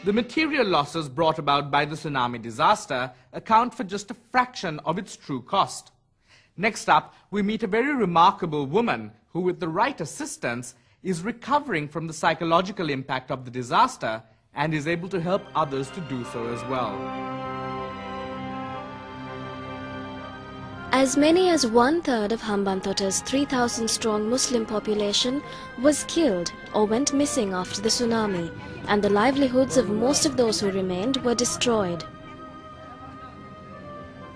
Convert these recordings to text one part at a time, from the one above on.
the material losses brought about by the tsunami disaster account for just a fraction of its true cost. Next up, we meet a very remarkable woman who, with the right assistance, is recovering from the psychological impact of the disaster and is able to help others to do so as well. As many as 1/3 of Hambantota's 3,000-strong Muslim population was killed or went missing after the tsunami, and the livelihoods of most of those who remained were destroyed.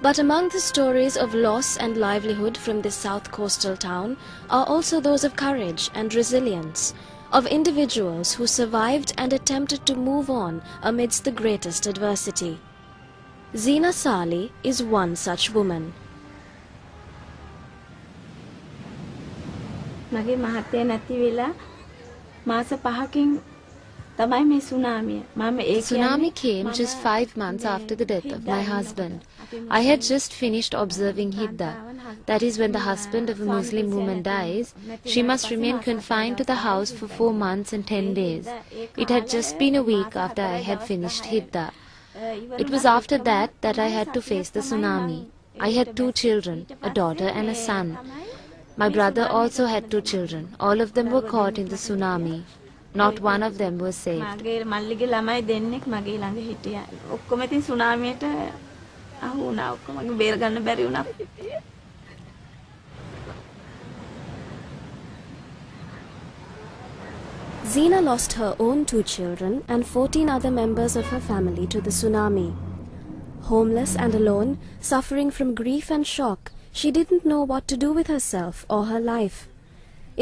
But among the stories of loss and livelihood from this south coastal town are also those of courage and resilience, of individuals who survived and attempted to move on amidst the greatest adversity. Zina Sali is one such woman. මගේ මහත්තයා නැති වෙලා මාස 5කින් තමයි මේ සුනාමිය. මම ඒ Tsunami came just 5 months after the death of my husband. I had just finished observing Hidda. That is, when the husband of a Muslim woman dies, she must remain confined to the house for 4 months and 10 days. It had just been a week after I had finished Hidda. It was after that I had to face the tsunami. I had 2 children, a daughter and a son. My brother also had 2 children. All of them were caught in the tsunami. Not one of them was saved. මගේ මල්ලිගේ ළමයි දෙන්නෙක් මගේ ළඟ හිටියා. ඔක්කොම ඉතින් සුනාමියට අහු වුණා. ඔක්කොම මගේ බේර ගන්න බැරි වුණා. Zina lost her own 2 children and 14 other members of her family to the tsunami. Homeless and alone, suffering from grief and shock, she didn't know what to do with herself or her life.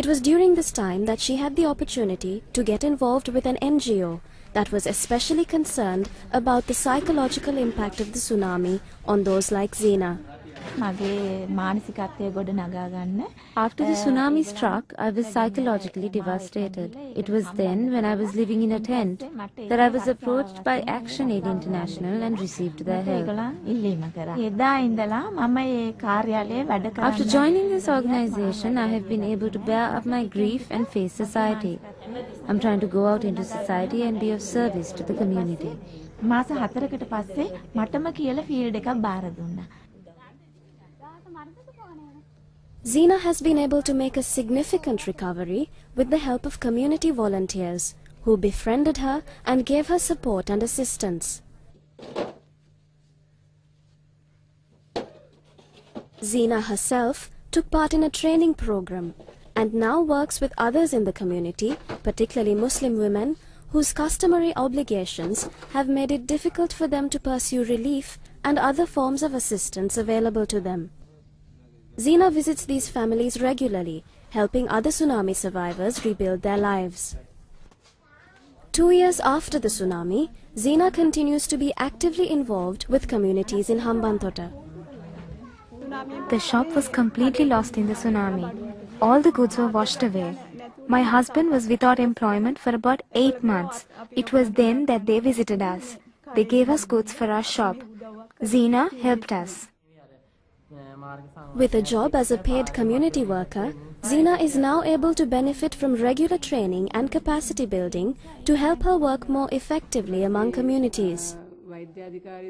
It was during this time that she had the opportunity to get involved with an NGO that was especially concerned about the psychological impact of the tsunami on those like Zina. මගේ මානසිකත්වය ගොඩ නගා ගන්න. After the tsunami struck, I was psychologically devastated. It was then, when I was living in a tent, that I was approached by Action Aid International and received their help. එදා ඉඳලා මම ඒ කාර්යාලයේ වැඩ කරන්න. After joining this organization, I have been able to bear up my grief and face society. I'm trying to go out into society and be of service to the community. මාස 4කට පස්සේ මටම කියලා ෆීල්ඩ් එකක් බාර දුන්නා. Zina has been able to make a significant recovery with the help of community volunteers who befriended her and gave her support and assistance. Zina herself took part in a training program and now works with others in the community, particularly Muslim women, whose customary obligations have made it difficult for them to pursue relief and other forms of assistance available to them. Zina visits these families regularly, helping other tsunami survivors rebuild their lives. 2 years after the tsunami, Zina continues to be actively involved with communities in Hambantota. The shop was completely lost in the tsunami. All the goods were washed away. My husband was without employment for about 8 months. It was then that they visited us. They gave us goods for our shop. Zina helped us. With a job as a paid community worker, Zina is now able to benefit from regular training and capacity building to help her work more effectively among communities.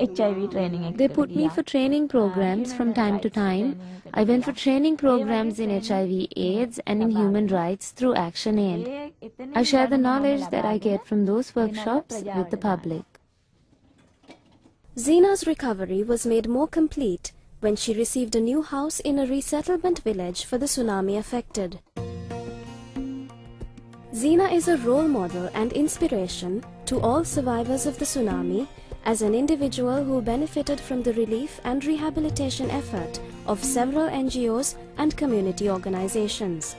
HIV training. They put me for training programs from time to time. I went for training programs in HIV/AIDS and in human rights through Action Aid. I share the knowledge that I get from those workshops with the public. Zina's recovery was made more complete when she received a new house in a resettlement village for the tsunami-affected. Zina is a role model and inspiration to all survivors of the tsunami as an individual who benefited from the relief and rehabilitation effort of several NGOs and community organizations.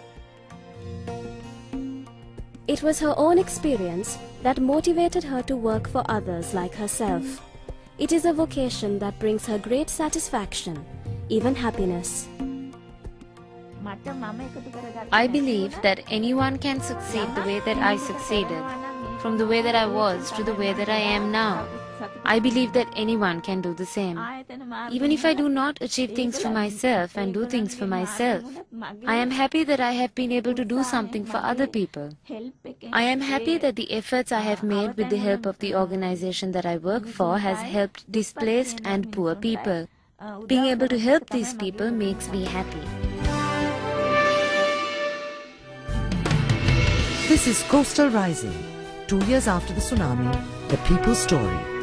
It was her own experience that motivated her to work for others like herself. It is a vocation that brings her great satisfaction, even happiness. I believe that anyone can succeed the way that I succeeded, from the way that I was to the way that I am now. I believe that anyone can do the same. Even if I do not achieve things for myself and do things for myself, I am happy that I have been able to do something for other people. I am happy that the efforts I have made with the help of the organization that I work for has helped displaced and poor people. Being able to help these people makes me happy. This is Coastal Rising. 2 years after the tsunami, the people's story.